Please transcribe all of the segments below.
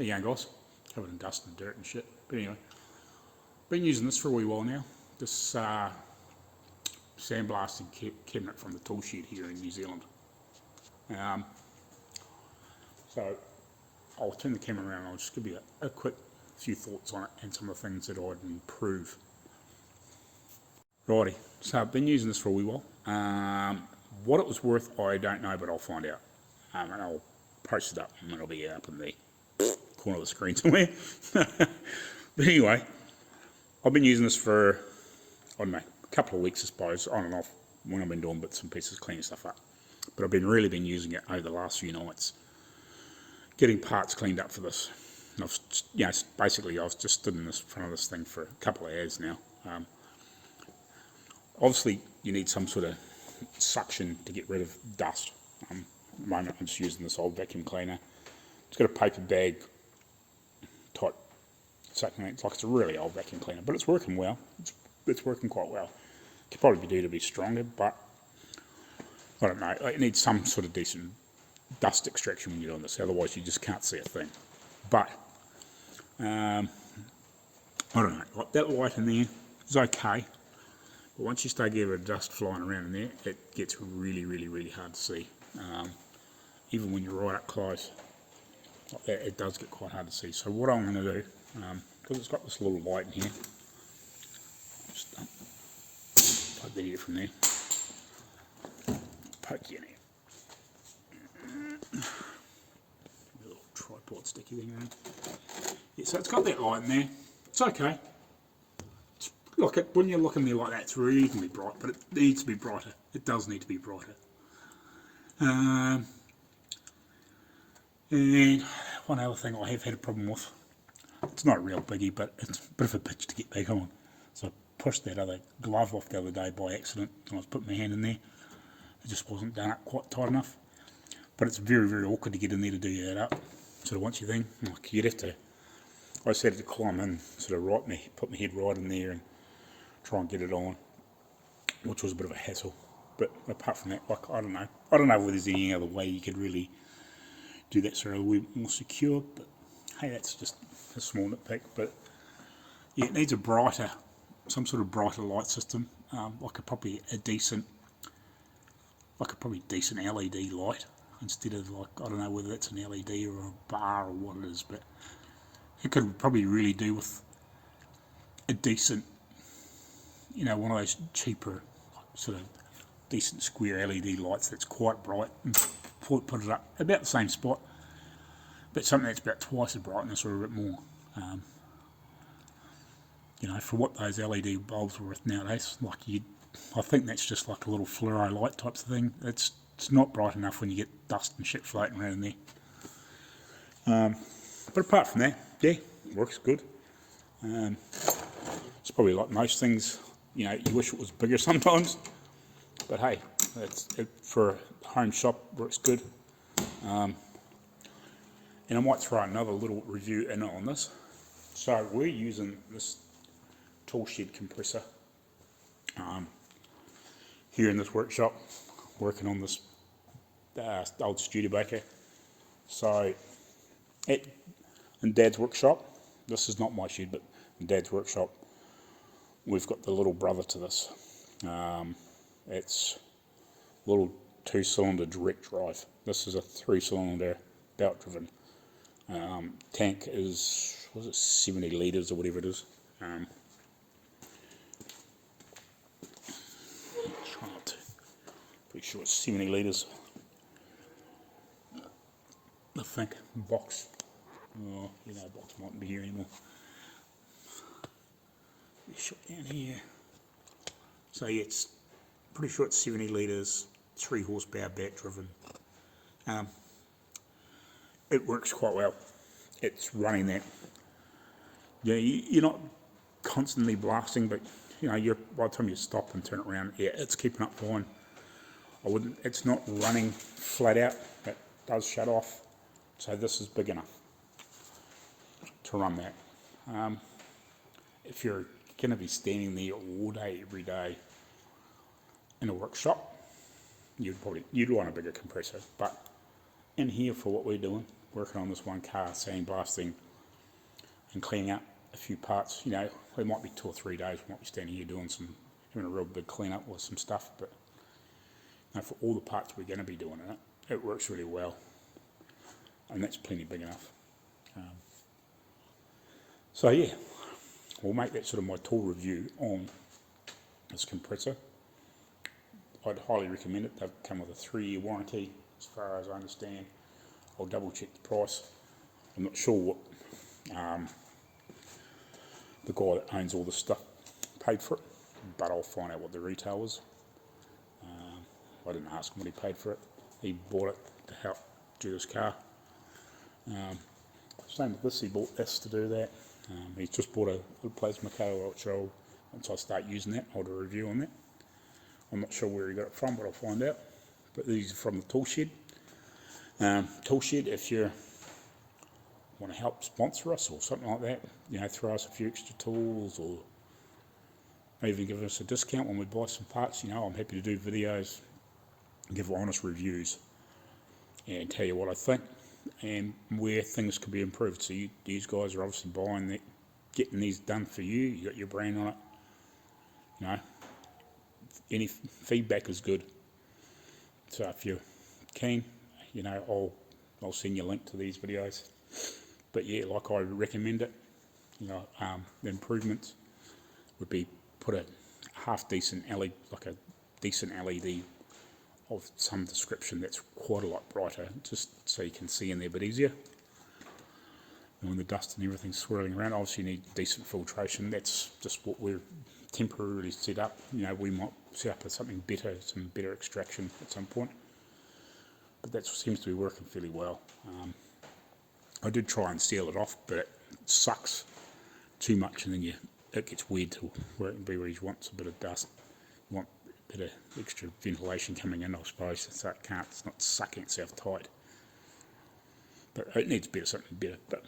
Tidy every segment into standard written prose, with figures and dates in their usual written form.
There you go, guys. Covered in dust and dirt and shit. But anyway, been using this for a wee while now. This sandblasting cabinet from the Toolshed here in New Zealand. So I'll turn the camera around and I'll just give you a quick few thoughts on it and some of the things that I'd improve. Righty, so I've been using this for a wee while. What it was worth, I don't know, but I'll find out. And I'll post it up, and it'll be up in the corner of the screen somewhere. But anyway, I've been using this for, I don't know, a couple of weeks, I suppose, on and off, when I've been doing bits and pieces, cleaning stuff up. But I've really been using it over the last few nights, getting parts cleaned up for this. And basically I've just stood in front of this thing for a couple of hours now. Obviously, you need some sort of suction to get rid of dust. At the moment, I'm just using this old vacuum cleaner. It's got a paper bag type suction. It's like it's a really old vacuum cleaner, but it's working well. It's working quite well. Could probably do to be stronger, but I don't know. It needs some sort of decent dust extraction when you're doing this. Otherwise, you just can't see a thing. But I don't know. Like that light in there is okay. But once you start getting a bit of dust flying around in there, it gets really, really, really hard to see. Even when you're right up close, it does get quite hard to see. So what I'm going to do, because it's got this little light in here, just plug that here from there, poke you in here. A little tripod sticky thing around. Yeah, so it's got that light in there. It's okay. Look, when you're looking there like that, it's reasonably bright, but it needs to be brighter. It does need to be brighter. And one other thing I have had a problem with, it's not a real biggie, but it's a bit of a bitch to get back on. So I pushed that other glove off the other day by accident, and I was putting my hand in there. It just wasn't done up quite tight enough. But it's very, very awkward to get in there to do that up. Sort of once you think, like you'd have to, I just had to climb in, sort of put my head right in there and try and get it on, which was a bit of a hassle. But apart from that, like, I don't know whether there's any other way you could really do that sort of a wee more secure, but hey, that's just a small nitpick. But yeah, it needs some sort of brighter light system, like a probably decent LED light, instead of, like, I don't know whether that's an LED or a bar or what it is, but it could probably really do with a decent, one of those cheaper, sort of decent square LED lights that's quite bright, and put it up about the same spot, but something that's about twice the brightness or a bit more. For what those LED bulbs are worth nowadays, like I think that's just like a little fluoro light type of thing. It's not bright enough when you get dust and shit floating around in there. But apart from that, yeah, it works good. It's probably like most things, you wish it was bigger sometimes, but hey, for a home shop, works good. And I might throw another little review in on this. So we're using this Toolshed compressor here in this workshop, working on this old Studebaker. So in Dad's workshop, this is not my shed, but in Dad's workshop, we've got the little brother to this. It's a little 2-cylinder direct drive. This is a 3-cylinder belt driven. Tank is, 70 litres or whatever it is. Pretty sure it's 70 litres. I think box. Oh, box mightn't be here anymore. Shut down here. So yeah, it's pretty sure it's 70 litres, 3 horsepower, bat driven. It works quite well. It's running that. Yeah, you're not constantly blasting, but by the time you stop and turn it around, yeah, it's keeping up fine. It's not running flat out. It does shut off. So this is big enough to run that. If you're going to be standing there all day, every day in a workshop, you'd want a bigger compressor. But in here, for what we're doing, working on this one car, sandblasting and cleaning up a few parts. You know, it might be 2 or 3 days, we might be standing here having a real big clean up with some stuff, but you know, for all the parts we're going to be doing in it, it works really well, and that's plenty big enough. So yeah, we'll make that sort of my tool review on this compressor. I'd highly recommend it. They've come with a 3-year warranty as far as I understand. I'll double check the price. I'm not sure what the guy that owns all this stuff paid for it, but I'll find out what the retail was. I didn't ask him what he paid for it. He bought it to help do his car. Same with this, he bought this to do that. He's just bought a plasma coil, which once I start using that, I'll do a review on that. I'm not sure where he got it from, but I'll find out. But these are from the Toolshed. Toolshed, if you want to help sponsor us or something like that, you know, throw us a few extra tools or even give us a discount when we buy some parts, you know, I'm happy to do videos, give honest reviews and tell you what I think and where things could be improved. So these guys are obviously buying that, getting these done for you. You got your brand on it. You know, any feedback is good. So if you're keen, you know, I'll send you a link to these videos. But yeah, like I recommend it. You know, the improvements would be put a half decent LED, like a decent LED of some description that's quite a lot brighter, just so you can see in there a bit easier. And when the dust and everything's swirling around, obviously you need decent filtration. That's just what we're temporarily set up. You know, we might set up something better, some better extraction at some point. But that seems to be working fairly well. I did try and seal it off, but it sucks too much, and then it gets weird to where you want a bit of dust. You want a bit of extra ventilation coming in, I suppose, so it's not sucking itself tight. But it needs something better. But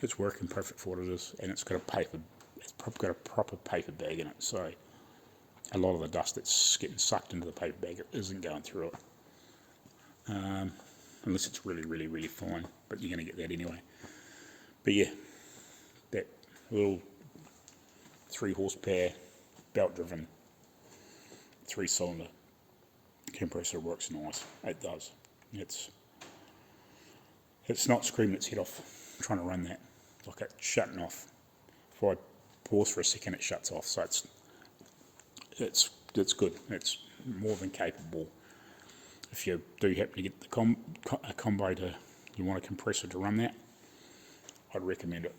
it's working perfect for what it is, and it's got got a proper paper bag in it. So a lot of the dust that's getting sucked into the paper bag isn't going through it. Unless it's really, really, really fine, but you're going to get that anyway. But yeah, that little 3 horsepower belt driven 3-cylinder compressor works nice. It does. It's not screaming its head off trying to run that. Like it's shutting off. If I pause for a second, it shuts off. So it's good. It's more than capable. If you do happen to get a combo you want a compressor to run that, I'd recommend it.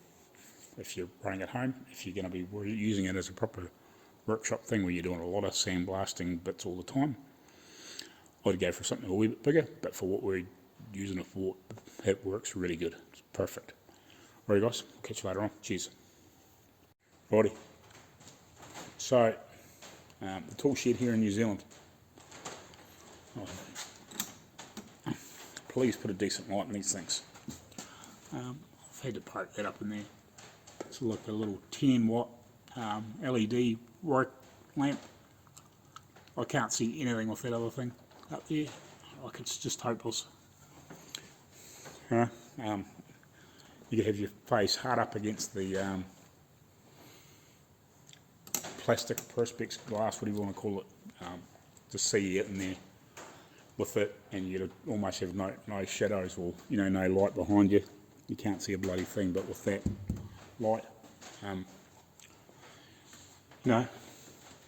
If you're running at home, if you're going to be using it as a proper workshop thing where you're doing a lot of sandblasting bits all the time, I'd go for something a wee bit bigger, but for what we're using it for, it works really good. It's perfect. Alright guys, I'll catch you later on. Cheers. Righty. So, the Toolshed here in New Zealand. Please put a decent light in these things. I've had to poke that up in there. It's like a little 10 watt LED work lamp. I can't see anything with that other thing up there. Like it's just hopeless. You could have your face hard up against the plastic perspex glass, whatever you want to call it, to see it in there with it, and you'd almost have no shadows or no light behind you. You can't see a bloody thing, but with that light, you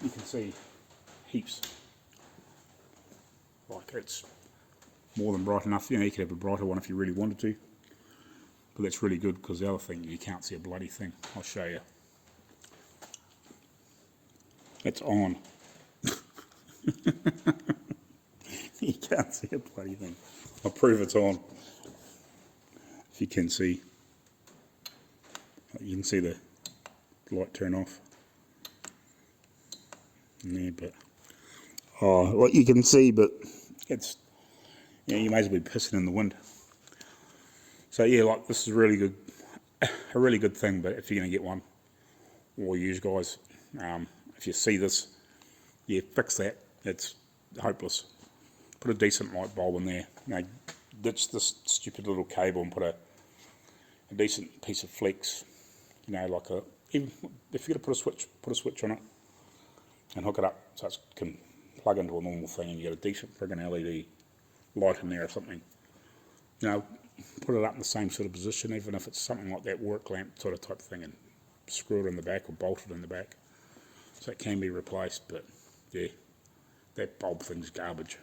can see heaps. Like it's more than bright enough. You could have a brighter one if you really wanted to, but that's really good because the other thing, you can't see a bloody thing. I'll show you. It's on. You can't see a bloody thing. I'll prove it's on. If you can see, you can see the light turn off. Yeah, but what you can see, but it's you may as well be pissing in the wind. So yeah, like this is really good, a really good thing. But if you're going to get one, or use guys, if you see this, yeah, fix that. It's hopeless. Put a decent light bulb in there. ditch this stupid little cable and put a decent piece of flex, you know, like a, even if you're going to put a switch on it and hook it up so it can plug into a normal thing and you get a decent friggin' LED light in there or something. You know, put it up in the same sort of position, even if it's something like that work lamp sort of type thing, and screw it in the back or bolt it in the back so it can be replaced. But yeah, that bulb thing's garbage.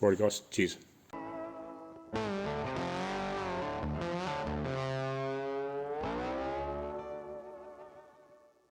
Alrighty guys, cheers.